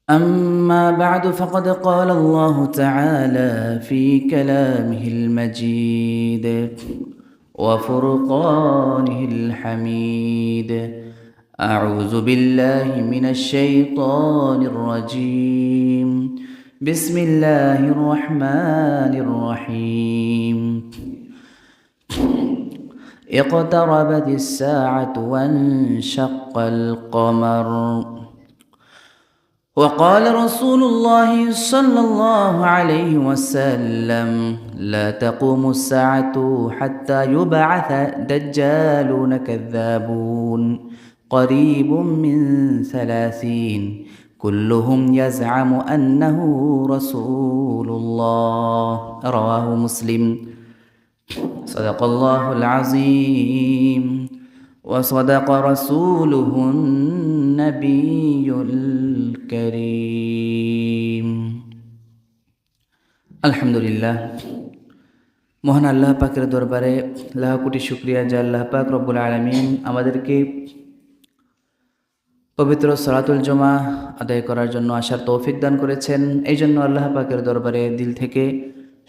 أما بعد فقد قال الله تعالى في كلامه المجيد وفرقانه الحميد. أعوذ بالله من الشيطان الرجيم. بسم الله الرحمن الرحيم. اقتربت الساعة وانشق القمر. وقال رسول الله صلى الله عليه وسلم: لا تقوم الساعة حتى يبعث دجالون كذابون قريب من 30 كلهم يزعم أنه رسول الله. رواه مسلم. صدق الله العظيم وصدق رسوله النبي الكريم। আলহামদুলিল্লাহ, মহান আল্লাহ পাকের দরবারে লাখ কোটি শুকরিয়া যে আল্লাহ পাক রব্বুল আলামিন আমাদেরকে পবিত্র সালাতুল জুমা আদায় করার জন্য আসার তৌফিক দান করেছেন। এই জন্য আল্লাহ পাকের দরবারে দিল থেকে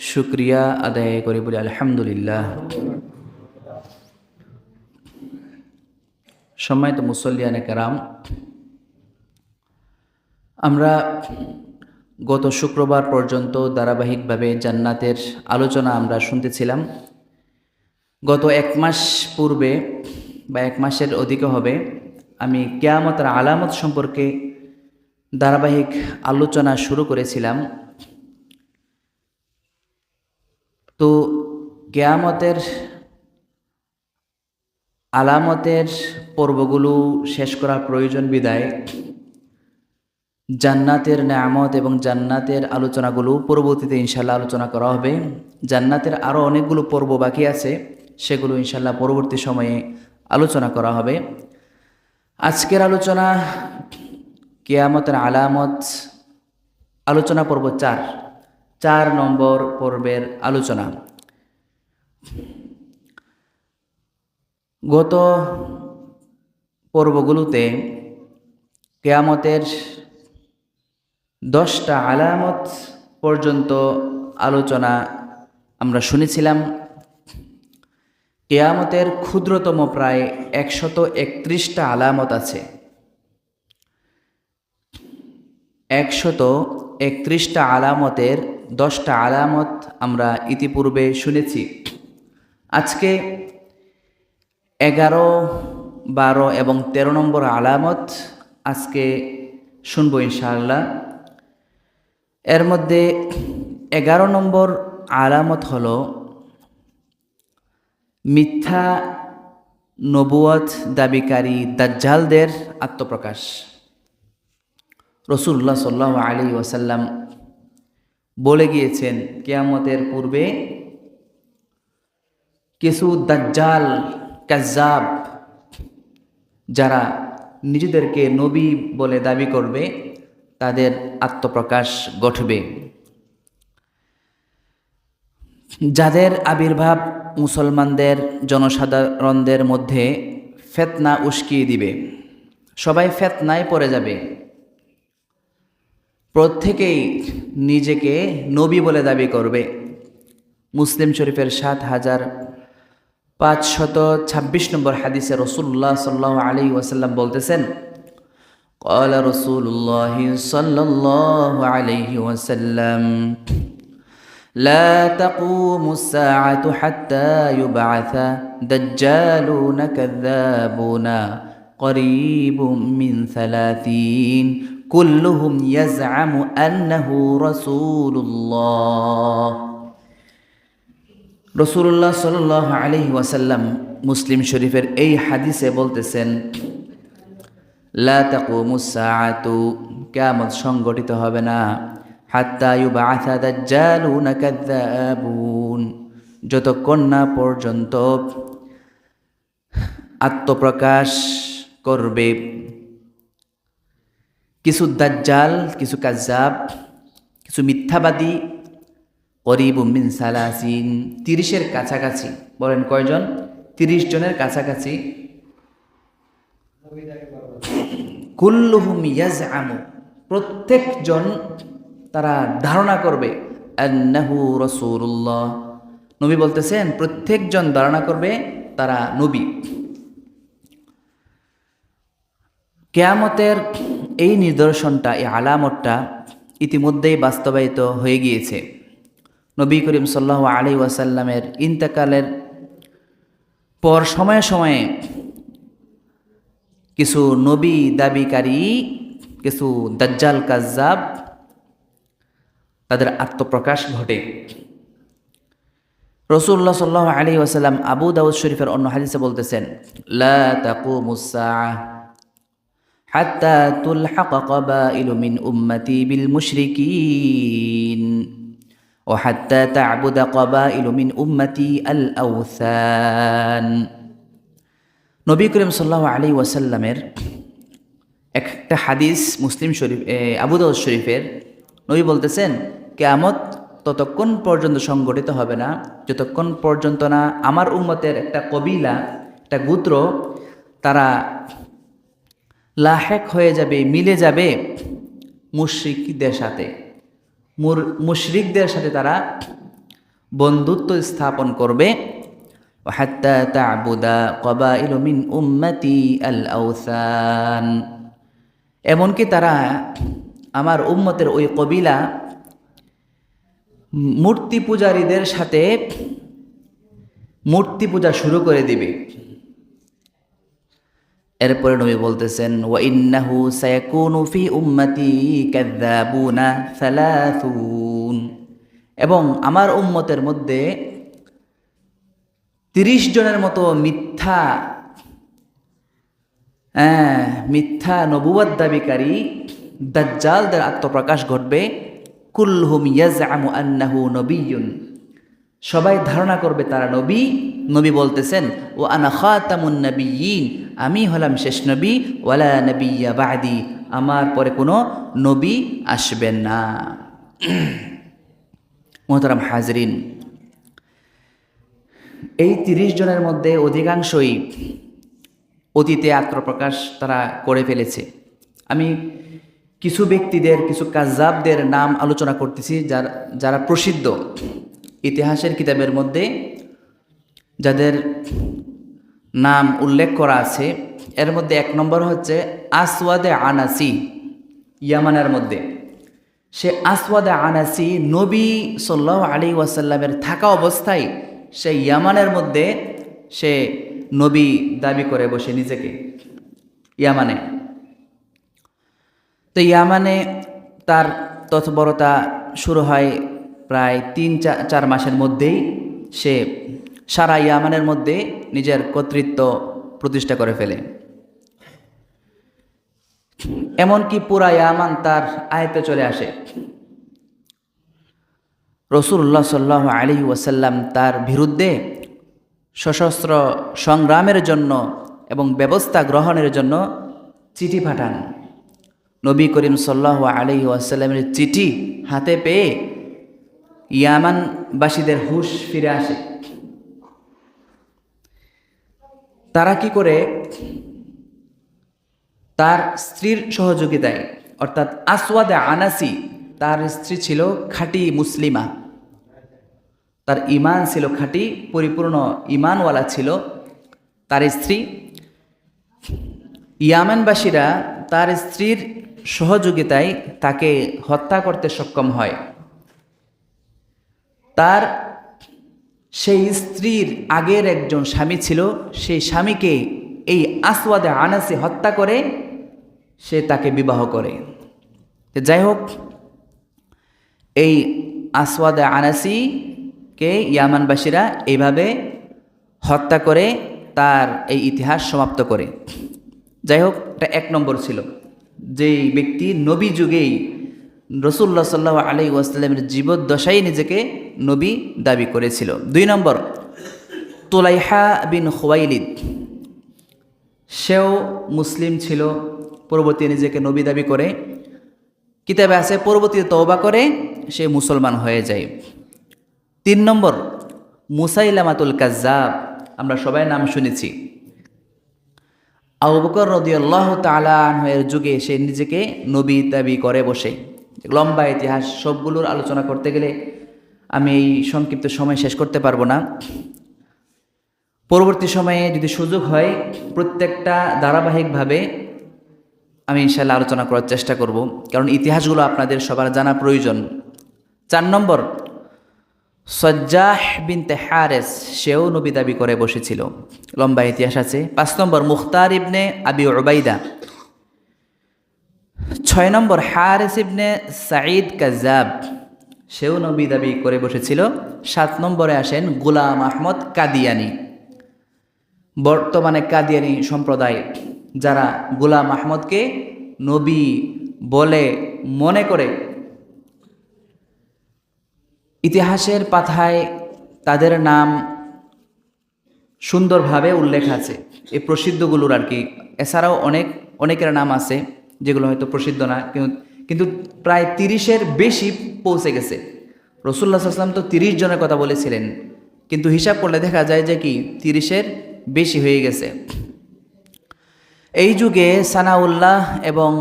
শুকরিয়া আদায় করি, বলি আলহামদুলিল্লাহ। সম্মানিত মুসল্লিয়ানে কেরাম, আমরা গত শুক্রবার পর্যন্ত ধারাবাহিকভাবে জান্নাতের আলোচনা আমরা শুনতেছিলাম। গত এক মাস পূর্বে বা এক মাসের অধিকও হবে আমি কিয়ামতের আলামত সম্পর্কে ধারাবাহিক আলোচনা শুরু করেছিলাম। তো কিয়ামতের আলামতের পর্বগুলো শেষ করা প্রয়োজন বিদায় জান্নাতের নেয়ামত এবং জান্নাতের আলোচনাগুলো পরবর্তীতে ইনশাল্লাহ আলোচনা করা হবে। জান্নাতের আরও অনেকগুলো পর্ব বাকি আছে, সেগুলো ইনশাল্লাহ পরবর্তী সময়ে আলোচনা করা হবে। আজকের আলোচনা কিয়ামতের আলামত, আলোচনা পর্ব 4 নম্বর পর্বের আলোচনা। গত পর্বগুলোতে কিয়ামতের 10টা আলামত পর্যন্ত আলোচনা আমরা শুনেছিলাম। কিয়ামতের ক্ষুদ্রতম প্রায় 131টা আলামত আছে। 131টা আলামতের 10টা আলামত আমরা ইতিপূর্বে শুনেছি। আজকে 11, 12 এবং 13 নম্বর আলামত আজকে শুনবো ইনশাআল্লাহ। এর মধ্যে 11 নম্বর আলামত হলো মিথ্যা নবুয়ত দাবিকারী দাজ্জালদের আত্মপ্রকাশ। রাসূলুল্লাহ সাল্লাল্লাহু আলাইহি ওয়াসাল্লাম বলে গিয়েছেন, কিয়ামতের পূর্বে কিছু দাজ্জাল কাজ্জাব যারা নিজেদেরকে নবী বলে দাবি করবে তাদের আত্মপ্রকাশ ঘটবে, যাদের আবির্ভাব মুসলমানদের জনসাধারণদের মধ্যে ফিতনা উস্কিয়ে দিবে। সবাই ফিতনায় পড়ে যাবে, প্রত্যেকেই নিজেকে নবী বলে দাবি করবে। মুসলিম শরীফের 7526 নম্বর হাদিসে রাসূলুল্লাহ সাল্লাল্লাহু আলাইহি ওয়াসাল্লাম বলতেছেন, قال رسول الله صلى الله عليه وسلم: لا تقوم الساعة حتى يبعث دجالون كذابون قريب من 30 كلهم يزعم أنه رسول الله। রাসূলুল্লাহ সাল্লাল্লাহু আলাইহি ওয়াসাল্লাম মুসলিম শরীফের এই হাদিসে বলতেছেন, লা তাকুমুস সাআতু, কিয়ামত সংগঠিত হবে না, হাত্তা ইউবআসা দাজ্জালুন কাযযাবুন, যতক্ষণ না পর্যন্ত আত্মপ্রকাশ করবে কিছু দাজ্জাল, কিছু কাযযাব, কিছু মিথ্যাবাদী। করিবুম মিন 30-এর কাছাকাছি। বলেন কয়জন? 30 জনের কাছাকাছি। কুল্লুহুম ইয়াজআমু, প্রত্যেকজন তারা ধারণা করবে আন্নাহু রাসূলুল্লাহ। নবী বলতেছেন প্রত্যেকজন ধারণা করবে তারা নবী। কিয়ামতের এই নিদর্শনটা, এই আলামতটা ইতিমধ্যেই বাস্তবায়িত হয়ে গিয়েছে। নবী করিম সাল্লাল্লাহু আলাইহি ওয়াসাল্লামের ইন্তেকালের পর সময়ে সময়ে কিছু নবী দাবিকারী, কিছু দাজ্জাল কাজ্জাব, তাদের আত্মপ্রকাশ ঘটে। রাসূলুল্লাহ সাল্লাল্লাহু আলাইহি ওয়াসাল্লাম আবু দাউদ শরীফের অন্য হাদিসে বলতেছেন, লা তাকুমুস সাআহ হাত্তা তুলহাক কাবাইলু মিন উম্মতি বিল মুশরিকিন ওয়া হাত্তা তা'বুদা কাবাইলু মিন উম্মতি আল আওসান। নবী করিম সাল্লাল্লাহু আলাইহি ওয়াসাল্লামের একটা হাদিস মুসলিম শরীফ, আবু দাউদ শরীফের, নবী বলতেছেন কিয়ামত ততক্ষণ পর্যন্ত সংগঠিত হবে না যতক্ষণ পর্যন্ত না আমার উম্মতের একটা কবিলা, একটা গোত্র তারা লাহেক হয়ে যাবে, মিলে যাবে মুশরিকদের সাথে, মুশরিকদের সাথে তারা বন্ধুত্ব স্থাপন করবে। হাত্তা তা'বুদা কাবাইলু মিন উম্মতি আল আওসান, এমনকি তারা আমার উম্মতের ওই কবিলা মূর্তি পূজারীদের সাথে মূর্তি পূজা শুরু করে দিবে। এরপরে নবী বলতেছেন ওয়া ইন্নাহু সায়াকুনু ফি উম্মতি কাযযাবুনা সালাসুন, এবং আমার উম্মতের মধ্যে 30 জনের মতো মিথ্যা নবুয়ত দাবিকারী দাজ্জালদের আত্মপ্রকাশ ঘটবে। কুল্লুহুম ইয়াজআমু আন্নাহু নবিয়্যুন, সবাই ধারণা করবে তারা নবী। নবী বলতেছেন ওয়া আনা খাতামুন নাবিয়্যিন, আমি হলাম শেষ নবী, ওয়ালা নাবিয়্যা বা'দি, আমার পরে কোনো নবী আসবেন না। মুহতারাম হাজরিন, এই 30 জনের মধ্যে অধিকাংশই অতীতে আত্মপ্রকাশ তারা করে ফেলেছে। আমি কিছু ব্যক্তিদের, কিছু কাজ্জাবদের নাম আলোচনা করতেছি যারা প্রসিদ্ধ ইতিহাসের কিতাবের মধ্যে, যাদের নাম উল্লেখ করা আছে। এর মধ্যে 1 নম্বর হচ্ছে আসওয়াদে আনাসি, ইয়ামানের মধ্যে। সে আসওয়াদে আনাসি নবী সাল্লাল্লাহু আলাইহি ওয়াসাল্লামের থাকা অবস্থায় সে ইয়ামানের মধ্যে সে নবী দাবি করে বসে নিজেকে ইয়ামানে। তো ইয়ামানে তার তৎপরতা শুরু হয় প্রায় 3-4 মাসের মধ্যেই। সে সারা ইয়ামানের মধ্যে নিজের কর্তৃত্ব প্রতিষ্ঠা করে ফেলে, এমনকি পুরা ইয়ামান তার আয়ত্তে চলে আসে। রাসূলুল্লাহ সাল্লাল্লাহু আলাইহি ওয়াসাল্লাম তার বিরুদ্ধে সশস্ত্র সংগ্রামের জন্য এবং ব্যবস্থা গ্রহণের জন্য চিঠি পাঠান। নবী করিম সাল্লাল্লাহু আলাইহি ওয়াসাল্লামের চিঠি হাতে পেয়ে ইয়ামানবাসীদের হুঁশ ফিরে আসে। তারা কি করে, তার স্ত্রীর সহযোগিতায়, অর্থাৎ আসওয়াদে আনাসি, তার স্ত্রী ছিল খাঁটি মুসলিমা, তার ঈমান ছিল খাঁটি, পরিপূর্ণ ঈমানওয়ালা ছিল তার স্ত্রী। ইয়ামানবাসীরা তার স্ত্রীর সহযোগিতায় তাকে হত্যা করতে সক্ষম হয়। তার সেই স্ত্রীর আগের একজন স্বামী ছিল, সেই স্বামীকে এই আসওয়াদে আনাসি হত্যা করে সে তাকে বিবাহ করে। যাই হোক, এই আসওয়াদে আনাসিকে ইয়ামানবাসীরা এইভাবে হত্যা করে তার এই ইতিহাস সমাপ্ত করে। যাই হোক, এটা 1 নম্বর ছিল, যেই ব্যক্তি নবী যুগেই রাসূলুল্লাহ সাল্লাল্লাহু আলাইহি ওয়াসাল্লামের জীবদ্দশায় নিজেকে নবী দাবি করেছিল। 2 নম্বর তুলাইহা বিন খুয়াইলিদ, সেও মুসলিম ছিল, পরবর্তী নিজেকে নবী দাবি করে। কিতাবে আছে পরবর্তীতে তওবা করে সে মুসলমান হয়ে যায়। 3 নম্বর মুসাইলামাতুল কাজ্জাব, আমরা সবাই নাম শুনেছি। আবু বকর রাদিয়াল্লাহু তাআলা আনহু এর যুগে সে নিজেকে নবী দাবি করে বসে। লম্বা ইতিহাস, সবগুলোর আলোচনা করতে গেলে আমি এই সংক্ষিপ্ত সময় শেষ করতে পারবো না। পরবর্তী সময়ে যদি সুযোগ হয় প্রত্যেকটা ধারাবাহিকভাবে আমি ইনশাআল্লাহ আলোচনা করার চেষ্টা করব, কারণ ইতিহাসগুলো আপনাদের সবার জানা প্রয়োজন। 4 নম্বর, সজ্জাহ বিনতে হারেস, সেও নবী দাবি করে বসেছিল, লম্বা ইতিহাস আছে। 5 নম্বর, মুখতার ইবনে আবি উবাইদা। 6 নম্বর, হারেস ইবনে সাঈদ কাজ্জাব, সেও নবী দাবি করে বসেছিল। 7 নম্বরে আসেন গোলাম আহমদ কাদিয়ানি। বর্তমানে কাদিয়ানি সম্প্রদায় যারা গোলাম আহমদকে নবী বলে মনে করে, ইতিহাসের পাতায় তাদের নাম সুন্দরভাবে উল্লেখ আছে, এই প্রসিদ্ধগুলোর আর কি। এছাড়াও অনেকের নাম আছে যেগুলো হয়তো প্রসিদ্ধ না, কিন্তু প্রায় 30-এর বেশি পৌঁছে গেছে। রাসূলুল্লাহ সাল্লাল্লাহু আলাইহি ওয়াসাল্লাম তো 30 জনের কথা বলেছিলেন, কিন্তু হিসাব করলে দেখা যায় যে কি 30-এর বেশি হয়ে গেছে। এই যুগে সানাউল্লাহ এবং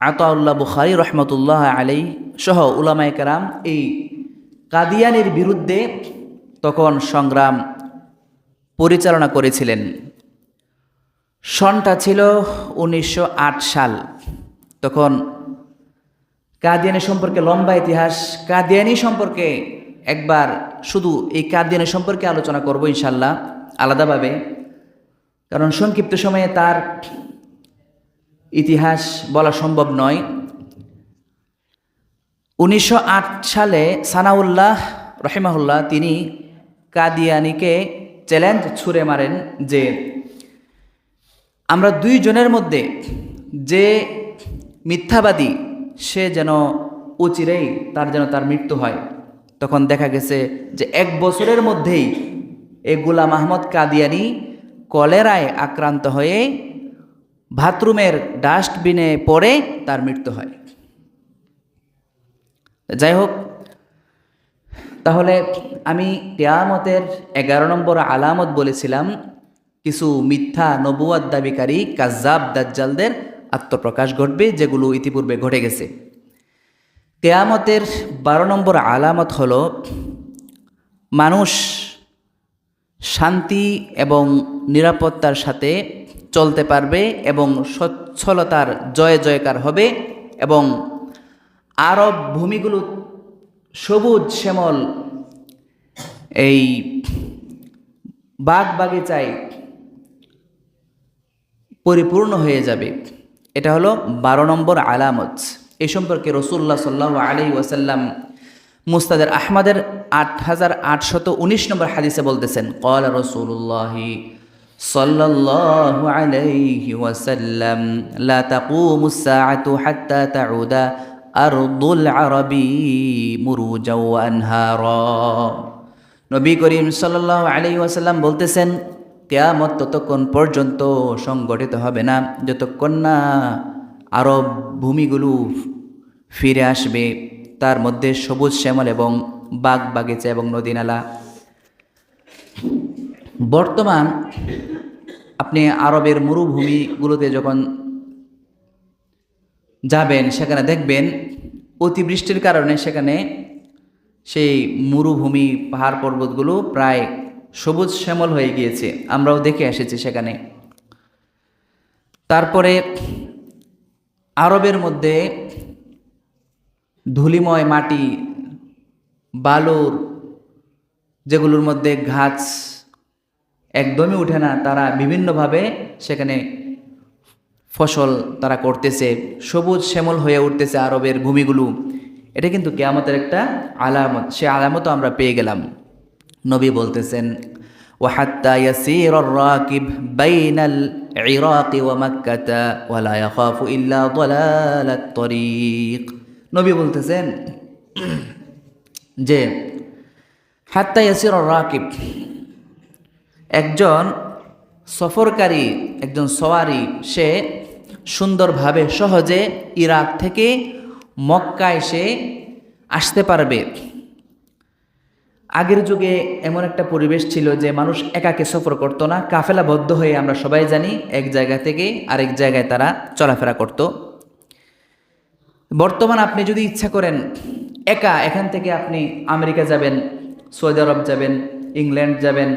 আতাউল্লাহ বুখারী রহমতুল্লাহ আলাই সহ উলামায়ে কেরাম এই কাদিয়ানির বিরুদ্ধে তখন সংগ্রাম পরিচালনা করেছিলেন। সনটা ছিল 1908 সাল। তখন কাদিয়ানি সম্পর্কে লম্বা ইতিহাস, কাদিয়ানি সম্পর্কে একবার শুধু এই কাদিয়ানি সম্পর্কে আলোচনা করব ইনশাল্লাহ আলাদাভাবে, কারণ সংক্ষিপ্ত সময়ে তার ইতিহাস বলা সম্ভব নয়। 1908 সালে সানাউল্লাহ রহিমাহুল্লাহ তিনি কাদিয়ানিকে চ্যালেঞ্জ ছুড়ে মারেন যে আমরা 2 জনের মধ্যে যে মিথ্যাবাদী সে যেন অচিরেই তার মৃত্যু হয়। তখন দেখা গেছে যে 1 বছরের মধ্যেই এই গোলাম আহমদ কাদিয়ানি কলেরায় আক্রান্ত হয়ে বাথরুমের ডাস্টবিনে পড়ে তার মৃত্যু হয়। যাই হোক, তাহলে আমি কিয়ামতের 11 নম্বর আলামত বলেছিলাম, কিছু মিথ্যা নবুয়ত দাবিকারী কাজ্জাব দাজ্জালদের আত্মপ্রকাশ ঘটবে, যেগুলো ইতিপূর্বে ঘটে গেছে। কিয়ামতের 12 নম্বর আলামত হলো মানুষ শান্তি এবং নিরাপত্তার সাথে চলতে পারবে এবং সচ্ছলতার জয় জয়কার হবে, এবং আরব ভূমিগুলো সবুজ শ্যামল এই বাগ বাগিচায় পরিপূর্ণ হয়ে যাবে। এটা হলো 12 নম্বর আলামত। এই সম্পর্কে রাসূলুল্লাহ সাল্লাল্লাহু আলাইহি ওয়াসাল্লাম মুসনাদে আহমদের 8819 নম্বর হাদিসে বলতেছেন, ক্বালা রাসূলুল্লাহি সাল্লাল্লাহু আলাইহি ওয়াসাল্লাম লা তাকুমুস সাআতু হাত্তা তাউদা আরদুল আরবি মুরুজাও ওয়া আনহারা। নবী করিম সাল্লাল্লাহু আলাইহি ওয়াসাল্লাম বলতেছেন, কিয়ামত ততক্ষণ পর্যন্ত সংগঠিত হবে না যতক্ষণ না আরব ভূমিগুলো ফিরে আসবে, তার মধ্যে সবুজ শ্যামল এবং বাগ বাগিচা এবং নদী নালা। বর্তমান আপনি আরবের মরুভূমিগুলোতে যখন যাবেন সেখানে দেখবেন অতিবৃষ্টির কারণে সেখানে সেই মরুভূমি পাহাড় পর্বতগুলো প্রায় সবুজ শ্যামল হয়ে গিয়েছে, আমরাও দেখে এসেছি সেখানে। তারপরে আরবের মধ্যে ধুলিময় মাটি, বালুর, যেগুলোর মধ্যে ঘাস একদমই উঠে না, তারা বিভিন্নভাবে সেখানে ফসল তারা করতেছে, সবুজ শ্যামল হয়ে উঠতেছে আরবের ভূমিগুলো। এটা কিন্তু কিয়ামতের একটা আলামত, সে আলামতও আমরা পেয়ে গেলাম। নবী বলতেছেন, ওয়াহাত্তা ইয়াসিরুর রাকিব বাইনাল ইরাকি ওয়া মাক্কাতা ওয়া লা ইয়াখাফু ইল্লা দালালাত তরিক। নবী বলতেছেন যে হাত্তা ইয়াসিরুর রাকিব, একজন সফরকারী, একজন সওয়ারি, সে সুন্দরভাবে সহজে ইরাক থেকে মক্কায় সে আসতে পারবে। আগের যুগে এমন একটা পরিবেশ ছিল যে মানুষ একাকে সফর করতো না, কাফেলাবদ্ধ হয়ে আমরা সবাই জানি এক জায়গা থেকে আরেক জায়গায় তারা চলাফেরা করত। বর্তমান আপনি যদি ইচ্ছা করেন একা এখান থেকে আপনি আমেরিকা যাবেন, সৌদি আরব যাবেন, ইংল্যান্ড যাবেন,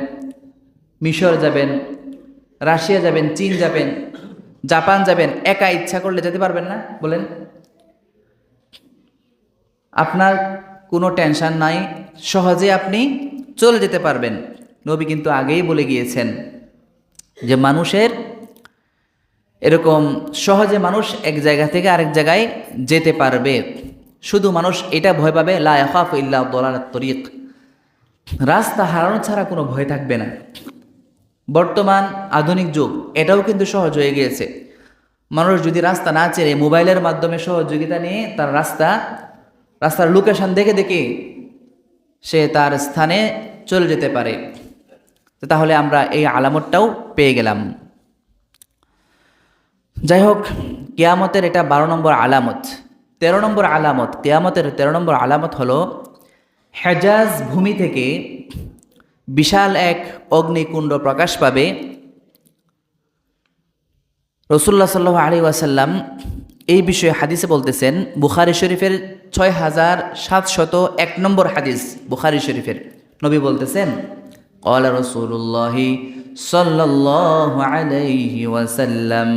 মিশর যাবেন, রাশিয়া যাবেন, চীন যাবেন, জাপান যাবেন, একা ইচ্ছা করলে যেতে পারবেন না? বলেন। আপনার কোনো টেনশন নাই, সহজে আপনি চলে যেতে পারবেন। নবী কিন্তু আগেই বলে গিয়েছেন যে মানুষের এরকম সহজে মানুষ এক জায়গা থেকে আরেক জায়গায় যেতে পারবে, শুধু মানুষ এটা ভয় পাবে লা ইয়াখাফু ইল্লা দালালাত তরিক, রাস্তা হারানো ছাড়া কোনো ভয় থাকবে না। বর্তমান আধুনিক যুগ এটাও কিন্তু সহজ হয়ে গিয়েছে। মানুষ যদি রাস্তা না চেনে মোবাইলের মাধ্যমে সহযোগিতা নিয়ে তার রাস্তার লোকেশন দেখে দেখে সে তার স্থানে চলে যেতে পারে। তাহলে আমরা এই আলামতটাও পেয়ে গেলাম। যাই হোক, কিয়ামতের এটা 12 নম্বর আলামত। 13 নম্বর আলামত, কিয়ামতের 13 নম্বর আলামত হলো হেজাজ ভূমি থেকে বিশাল এক অগ্নিকুণ্ড প্রকাশ পাবে। রাসূলুল্লাহ সাল্লাল্লাহু আলাইহি ওয়াসাল্লাম এই বিষয়ে হাদিসে বলতেছেন, বুখারী শরীফের 6701 নম্বর হাদিস, বুখারী শরীফের নবী বলতেছেন, ক্বালা রাসূলুল্লাহ সাল্লাল্লাহু আলাইহি ওয়াসাল্লাম,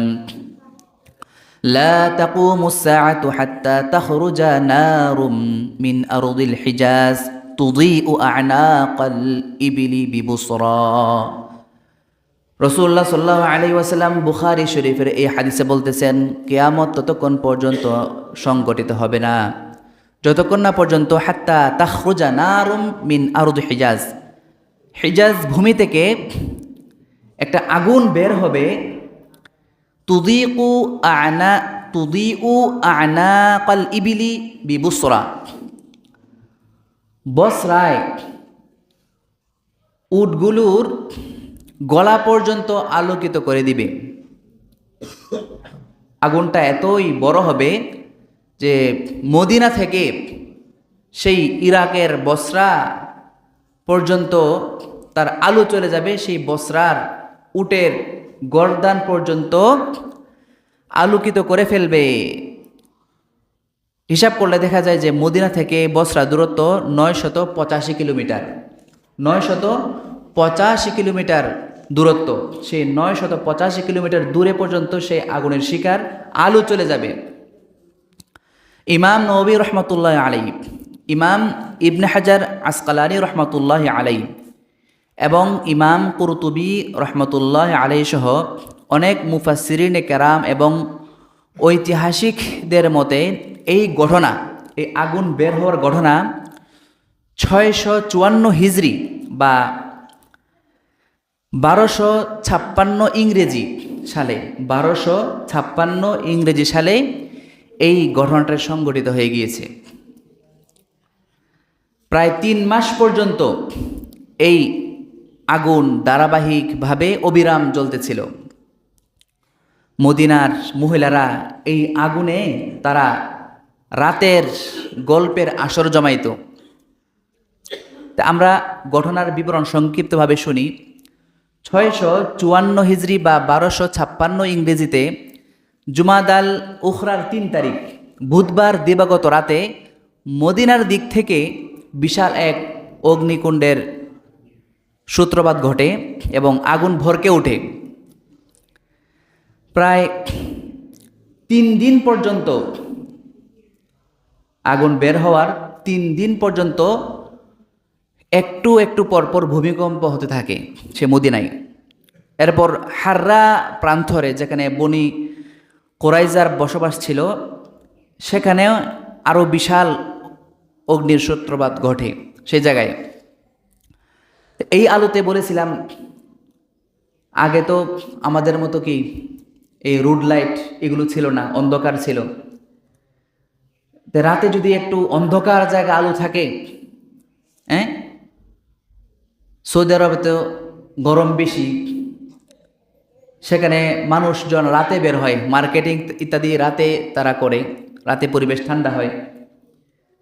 লা তাকুমুস সাআতু হাত্তা তাখরুজা নারুম মিন আরদিল হিজাজ তুযীউ আ'নাকাল ইবলি বিবুসরা। রাসূলুল্লাহ সাল্লাল্লাহু আলাইহি ওয়াসাল্লাম বুখারী শরীফের এই হাদিসে বলতেছেন, কিয়ামত ততক্ষণ পর্যন্ত সংগঠিত হবে না যতক্ষণ না পর্যন্ত হাত্তা তাখরুজা নারুম মিন আরদ হিজাজ, হিজাজ ভূমি থেকে একটা আগুন বের হবে, তুযীউ আ'নাকাল ইবলি বিবুসরা, বসরায় উটগুলোর গলা পর্যন্ত আলোকিত করে দিবে। আগুনটা এতই বড় হবে যে মদিনা থেকে সেই ইরাকের বসরা পর্যন্ত তার আলো চলে যাবে, সেই বসরার উটের গর্দান পর্যন্ত আলোকিত করে ফেলবে। হিসাব করলে দেখা যায় যে মদিনা থেকে বসরা দূরত্ব 985 কিলোমিটার, 985 কিলোমিটার দূরত্ব। সেই 985 কিলোমিটার দূরে পর্যন্ত সেই আগুনের শিকার আলো চলে যাবে। ইমাম নবী রহমতুল্লাহ আলাইহি, ইমাম ইবনে হাজার আসকালানি রহমতুল্লাহ আলাইহি এবং ইমাম কুরতুবী রহমতুল্লাহ আলাইহি সহ অনেক মুফাসসিরিনে কেরাম এবং ঐতিহাসিকদের মতে এই ঘটনা, এই আগুন বের হওয়ার ঘটনা 654 হিজরি বা 1256 ইংরেজি সালে, 1256 ইংরেজি সালে এই ঘটনাটা সংঘটিত হয়ে গিয়েছে। প্রায় 3 মাস পর্যন্ত এই আগুন ধারাবাহিকভাবে অবিরাম জ্বলতেছিল। মদিনার মহিলারা এই আগুনে তারা রাতের গল্পের আসর জমাইত। তা আমরা ঘটনার বিবরণ সংক্ষিপ্তভাবে শুনি। 654 হিজরি বা 1256 ইংরেজিতে জুমাদাল উখরার 3 তারিখ বুধবার দিবাগত রাতে মদিনার দিক থেকে বিশাল এক অগ্নিকুণ্ডের সূত্রপাত ঘটে এবং আগুন ভরকে ওঠে। প্রায় 3 দিন পর্যন্ত আগুন বের হওয়ার 3 দিন পর্যন্ত একটু একটু পরপর ভূমিকম্প হতে থাকে সে মদিনায়। এরপর হাররা প্রান্তরে যেখানে বনি কোরাইজার বসবাস ছিল সেখানেও আরও বিশাল অগ্নির সূত্রপাত ঘটে সেই জায়গায়। এই আলোতে বলেছিলাম আগে তো আমাদের মতো কি এই রুড লাইট এগুলো ছিল না, অন্ধকার ছিল। রাতে যদি একটু অন্ধকার জায়গা আলো থাকে, সৌদি আরবে তো গরম বেশি, সেখানে মানুষজন রাতে বের হয়, মার্কেটিং ইত্যাদি রাতে তারা করে, রাতে পরিবেশ ঠান্ডা হয়।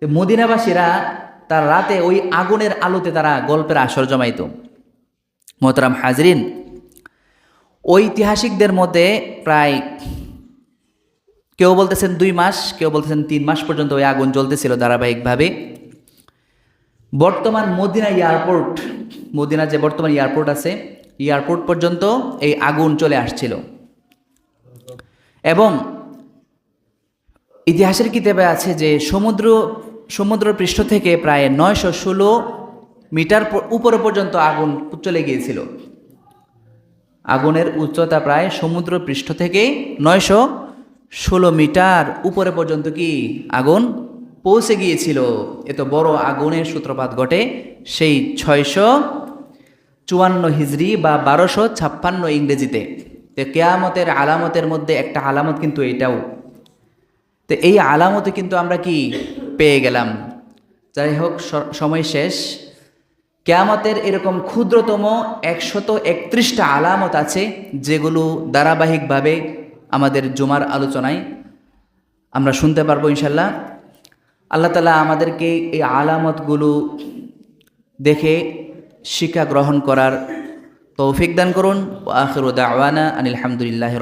মদিনাবাসীরা তার রাতে ওই আগুনের আলোতে তারা গল্পের আসর জমাইত। মোহতারাম হাজরিন, ঐতিহাসিকদের মধ্যে প্রায় কেউ বলতেছেন 2 মাস, কেউ বলতেছেন 3 মাস পর্যন্ত ওই আগুন জ্বলতেছিল ধারাবাহিকভাবে। বর্তমান মদিনা এয়ারপোর্ট, মদিনা যে বর্তমান এয়ারপোর্ট আছে, এয়ারপোর্ট পর্যন্ত এই আগুন চলে আসছিল। এবং ইতিহাসের কিতাবে আছে যে সমুদ্র পৃষ্ঠ থেকে প্রায় 916 মিটার উপরে পর্যন্ত আগুন চলে গিয়েছিল। আগুনের উচ্চতা প্রায় সমুদ্র পৃষ্ঠ থেকে 916 মিটার উপরে পর্যন্ত কি আগুন পৌঁছে গিয়েছিল। এত বড় আগুনের সূত্রপাত ঘটে সেই 654 হিজরি বা 1256 ইংরেজিতে। তো কেয়ামতের আলামতের মধ্যে একটা আলামত কিন্তু এটাও। তো এই আলামতে কিন্তু আমরা কি পেয়ে গেলাম। যাই হোক, সময় শেষ। কেয়ামতের এরকম ক্ষুদ্রতম 131টা আলামত আছে, যেগুলো ধারাবাহিকভাবে আমাদের জুমার আলোচনায় আমরা শুনতে পারবো ইনশাল্লাহ। আল্লাহ তাআলা আমাদেরকে এই আলামতগুলো দেখে শিক্ষা গ্রহণ করার তৌফিক দান করুন। ওয়া আখিরু দাওয়ানা আনিল হামদুলিল্লাহি।